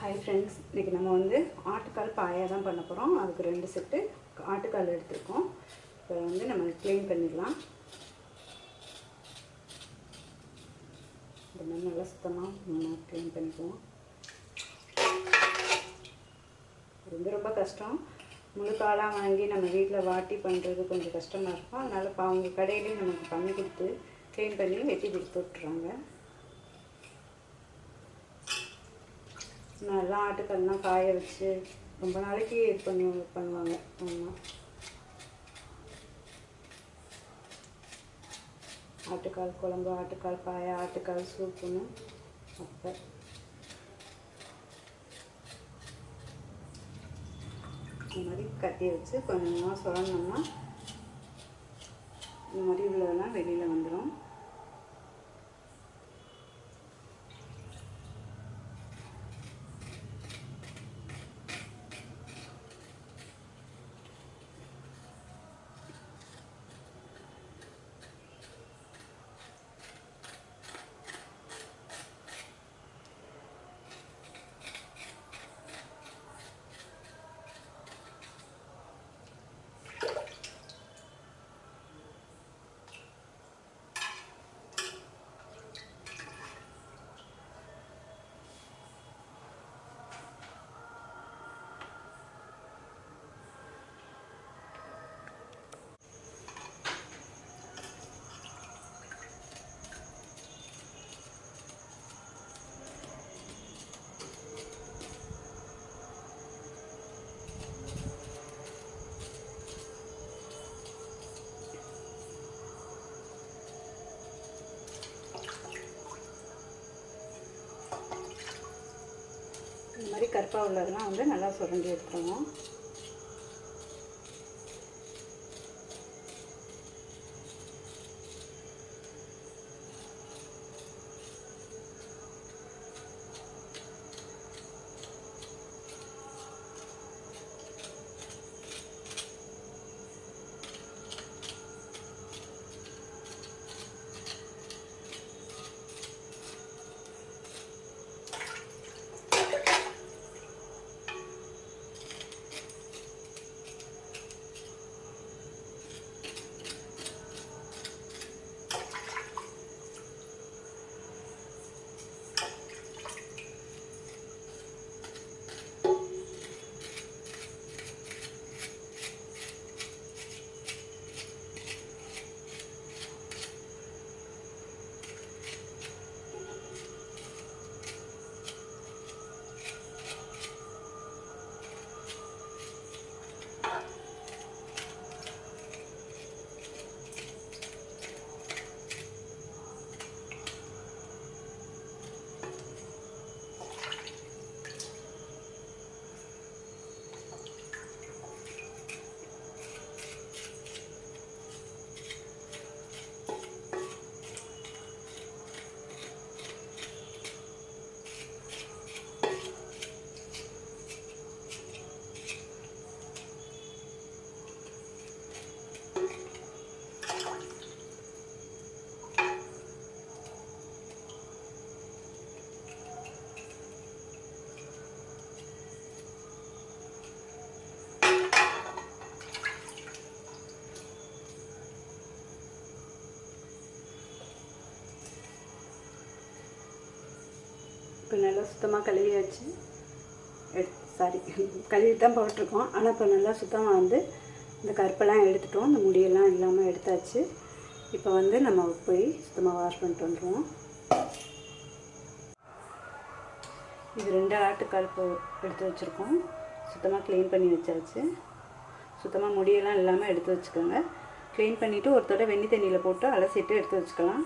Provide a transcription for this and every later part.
Hi friends, இன்றைக்கி நம்ம வந்து ஆட்டுக்கால் பாயா தான் பண்ண போகிறோம். அதுக்கு 2 செட்டு ஆட்டுக்கால் எடுத்துருக்கோம். இப்போ வந்து நம்ம க்ளீன் பண்ணிடலாம். இந்த மாதிரி நல்லா சுத்தமாக நம்ம க்ளீன் பண்ணிக்குவோம். ரொம்ப கஷ்டம். முழு காலாக வாங்கி நம்ம வீட்டில் வாட்டி பண்ணுறது கொஞ்சம் கஷ்டமாக இருக்கும். அதனால் அவங்க கடையிலேயே நமக்கு பண்ணி கொடுத்து க்ளீன் பண்ணி வெட்டி கொடுத்து விட்டுறாங்க. நல்லா ஆட்டுக்கல்லாம் காய வச்சு ரொம்ப நாளைக்கு பண்ணுவாங்க. ஆமாம், ஆட்டுக்கால் குழம்பு, ஆட்டுக்கால் பாயா, ஆட்டுக்கால் சூப்புன்னு. அப்போ இந்த மாதிரி கட்டியை வச்சு கொஞ்சமாக சுரண்டோம்னா இந்த மாதிரி உள்ளதெல்லாம் வெளியில் வந்துடும். இந்த மாதிரி கருப்பாக உள்ளதெல்லாம் வந்து நல்லா சுரண்டி எடுத்துருவோம். இப்போ நல்லா சுத்தமாக கழுவியாச்சு. கழுவி தான் போட்டிருக்கோம். ஆனால் இப்போ நல்லா சுத்தமாக வந்து இந்த கருப்பெல்லாம் எடுத்துட்டோம். இந்த முடியெல்லாம் இல்லாமல் எடுத்தாச்சு. இப்போ வந்து நம்ம போய் சுத்தமாக வாஷ் பண்ணிட்டு வந்துடுவோம். இது 2 ஆட்டுக்கால் எடுத்து வச்சுருக்கோம். சுத்தமாக க்ளீன் பண்ணி வச்சாச்சு. சுத்தமாக முடியெல்லாம் இல்லாமல் எடுத்து வச்சுக்கோங்க. க்ளீன் பண்ணிவிட்டு ஒரு தடவை வெந்நி தண்ணியில் போட்டு அலசிட்டு எடுத்து வச்சுக்கலாம்.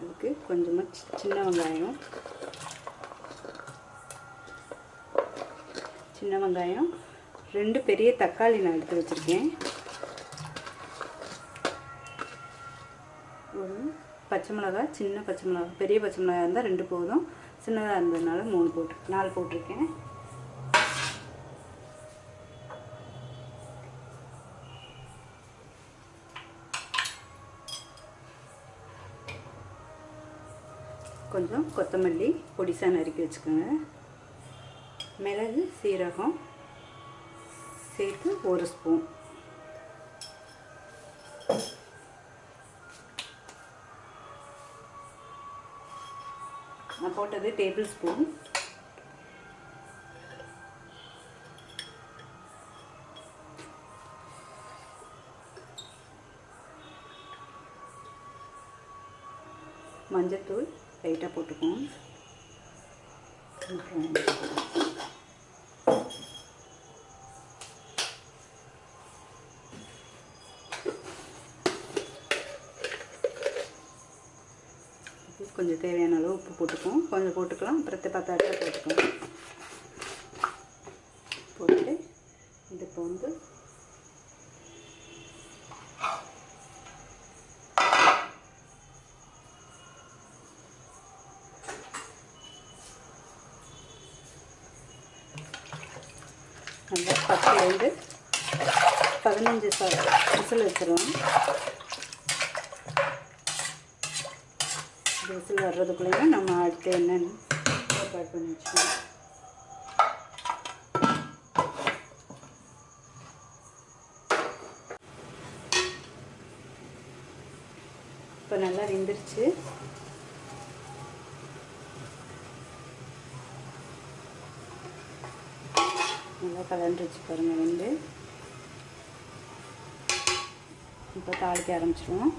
அதுக்கு கொஞ்சமாக சின்ன வெங்காயம் 2 பெரிய தக்காளி நான் எடுத்து வச்சுருக்கேன். ஒரு பச்சை மிளகாய், சின்ன பச்சை மிளகாய், பெரிய பச்சை மிளகாய் இருந்தால் 2 போதும், சின்னதாக இருந்ததுனால 4 போட்டிருக்கேன். கொஞ்சம் கொத்தமல்லி பொடிசா நறுக்கி வச்சுக்கோங்க. மிளகு சீரகம் சேர்த்து 1 ஸ்பூன். நான் போட்டது டேபிள் ஸ்பூன். மஞ்சத்தூள் லைட்டாக போட்டுக்குவோம். கொஞ்சம் தேவையான அளவு உப்பு போட்டுக்குவோம். கொஞ்சம் போட்டுக்கலாம், அப்புறத்தை பார்த்தாக்க போட்டுக்கலாம். போட்டு இதுக்கு வந்து நல்லா 10 15 விசில் வச்சுருவோம். விசில் வர்றதுக்குள்ளேயும் நம்ம அடுத்து என்னென்னு ஏற்பாடு பண்ணி வச்சுக்கோம். இப்போ நல்லா வெந்துருச்சு. நல்லா கலந்துருச்சு பாருங்கள் வெந்து. இப்போ தாளிக்க ஆரம்பிச்சிடுவோம்.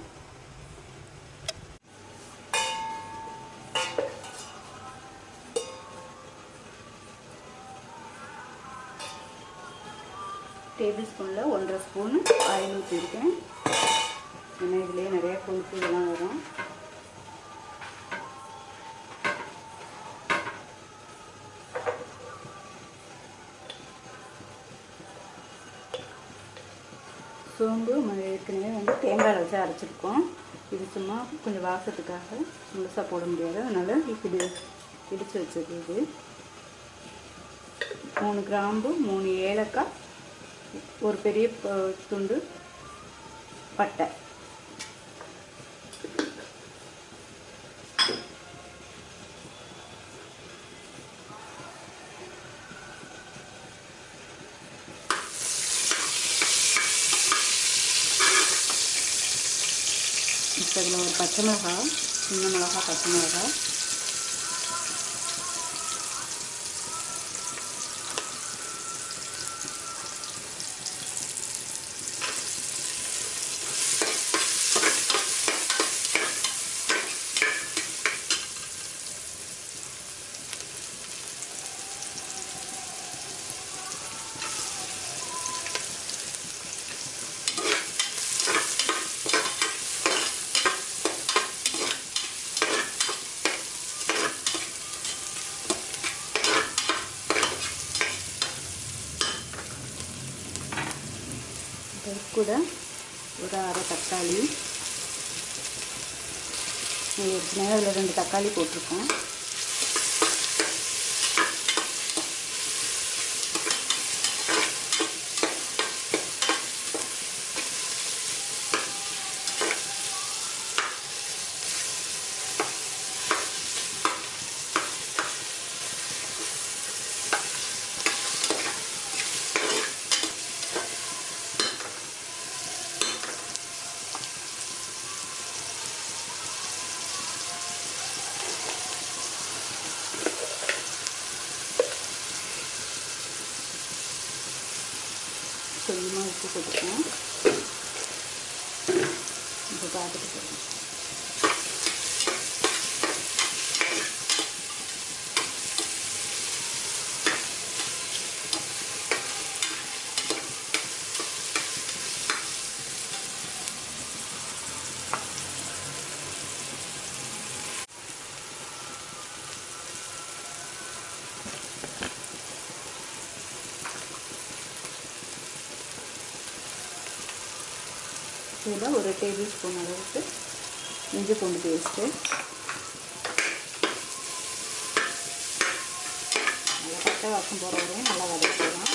டேபிள் ஸ்பூனில் 1.5 ஸ்பூன் ஆயில் ஊற்றிருக்கேன். ஏன்னா இதுலேயே நிறையா கொழுப்பு இதெல்லாம் வரும். சோம்பு ஏற்கனவே வந்து தேங்காய் வச்சு அரைச்சிருக்கோம். இது சும்மா கொஞ்சம் வாசத்துக்காக முழுசாக போட முடியாது, அதனால் இப்படி இடித்து வச்சது. இது 3 கிராம்பு, 3 ஏலக்காய், ஒரு பெரிய துண்டு பட்டை. இப்போ இதில் ஒரு பச்சை மிளகாய், சின்ன மிளகாய், பச்சை மிளகாய், கூட ஒரு அரை தக்காளி. ஏற்கனவே அதில் 2 தக்காளி போட்டிருக்கோம். கொஞ்சமாக உப்பு போட்டுக்கோங்க. இப்போ பார்த்துட்டு போடுங்க. இதில் ஒரு டேபிள் ஸ்பூன் அளவுக்கு இஞ்சி பூண்டு பேஸ்ட்டு, நல்லா பச்சை வாசம் போகிற வரையும் நல்லா வதக்கிடலாம்.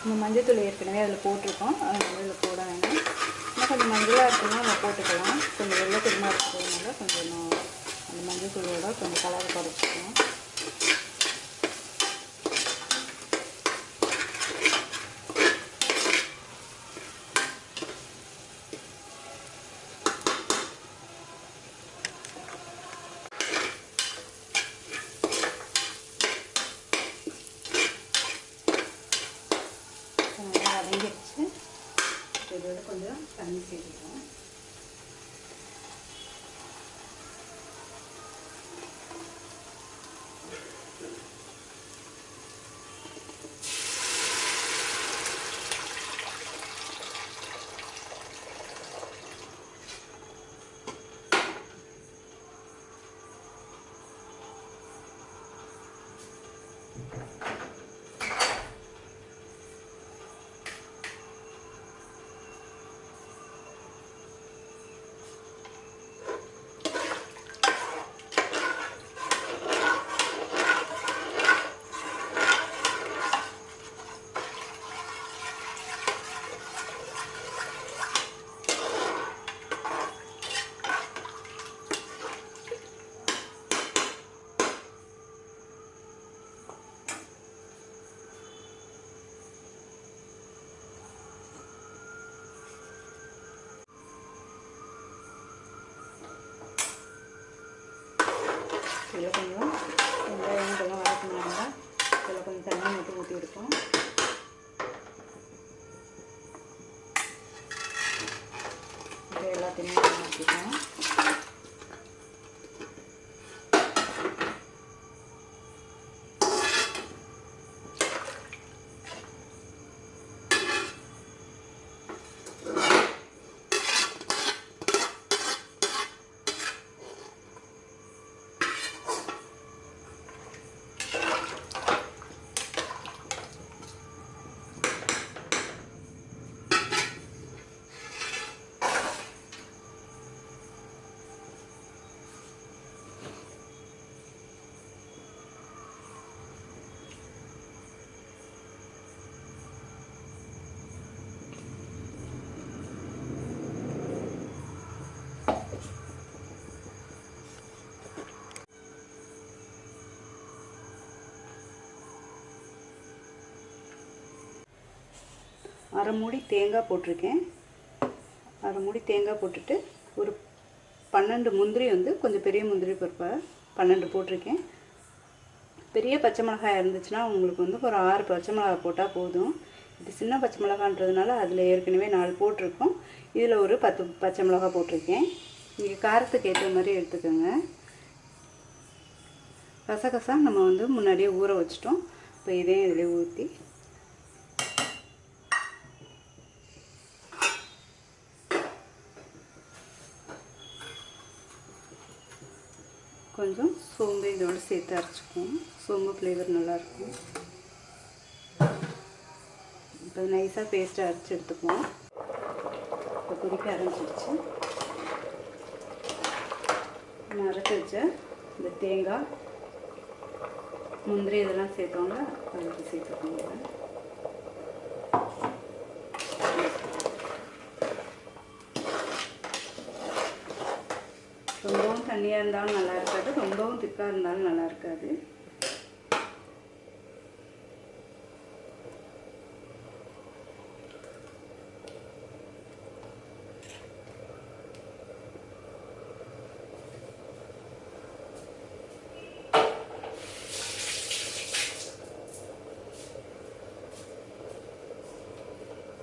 நம்ம மஞ்சத்தூள் ஏற்கனவே அதில் போட்டிருக்கோம், அதனால இதில் போட வேண்டாம். இன்னும் கொஞ்சம் மஞ்சளாக இருக்குன்னா நம்ம போட்டுக்கலாம். கொஞ்சம் வெள்ளை குருமா இருக்கிறதுனால கொஞ்சம் அந்த மஞ்சத்தூளோட கொஞ்சம் கலரை குறைச்சிக்கலாம். நல்லா வதங்கிடுச்சு. இதோட கொஞ்சம் தண்ணி சேர்த்துக்கலாம். இதில் கொஞ்சம் வெங்காயம் கொஞ்சம் வதக்கினாங்க. இதில் கொஞ்சம் தண்ணி மட்டும் ஊற்றி விடுப்போம். இது எல்லாத்தையுமே ஊற்றிக்கலாம். அரை மூடி தேங்காய் போட்டிருக்கேன். அரை மூடி தேங்காய் போட்டுட்டு ஒரு 12 முந்திரி வந்து கொஞ்சம் பெரிய முந்திரி பருப்பை 12 போட்டிருக்கேன். பெரிய பச்சை மிளகாய் இருந்துச்சுன்னா உங்களுக்கு வந்து ஒரு 6 பச்சை மிளகாய் போட்டால் போதும். இது சின்ன பச்சை மிளகான்றதுனால அதில் ஏற்கனவே 4 போட்டிருக்கோம். இதில் ஒரு 10 பச்சை மிளகாய் போட்டிருக்கேன். நீங்கள் காரத்துக்கு ஏற்ற மாதிரி எடுத்துக்கோங்க. கசகசா நம்ம வந்து முன்னாடியே ஊற வச்சிட்டோம். இப்போ இதையும் இதில் ஊற்றி கொஞ்சம் சோம்பு இதோடு சேர்த்து அரைச்சிக்குவோம். சோம்பு ஃப்ளேவர் நல்லாயிருக்கும். இப்போ நைஸாக பேஸ்ட்டாக அரைச்சி எடுத்துக்குவோம். இப்போ கொதிக்க ஆரம்பிச்சிடுச்சு. நான் அரைச்சி வச்ச இந்த தேங்காய் முந்திரி இதெல்லாம் சேர்த்தோங்க, அதுக்கு சேர்த்துக்கோங்க. ரொம்பவும் தண்ணியாக இருந்தாலும் நல்லா இருக்காது, ரொம்பவும் திக்காக இருந்தாலும் நல்லா இருக்காது.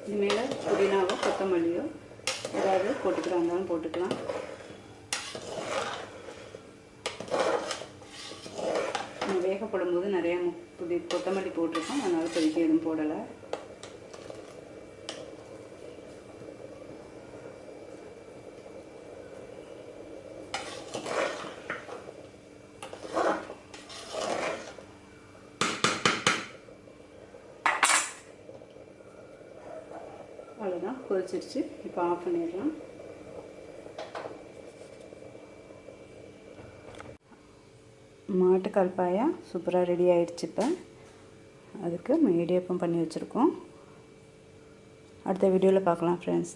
இது மேலே புதினாவோ கொத்தமல்லியோ ஏதாவது போட்டுக்கிறாந்தாலும் போட்டுக்கலாம். நம்ம வேகப்படும் போது நிறையா கொத்தமல்லி போட்டிருக்கோம், அதனால் கொதிக்க எதுவும் போடலை. அவ்வளோதான், கொதிச்சிருச்சு. இப்போ ஆஃப் பண்ணிடலாம். மாட்டுக்கால் பாயா சூப்பராக ரெடி ஆகிடுச்சு. இப்போ அதுக்கு இடியாப்பம் பண்ணி வச்சுருக்கோம். அடுத்த வீடியோவில் பார்க்கலாம் ஃப்ரெண்ட்ஸ்.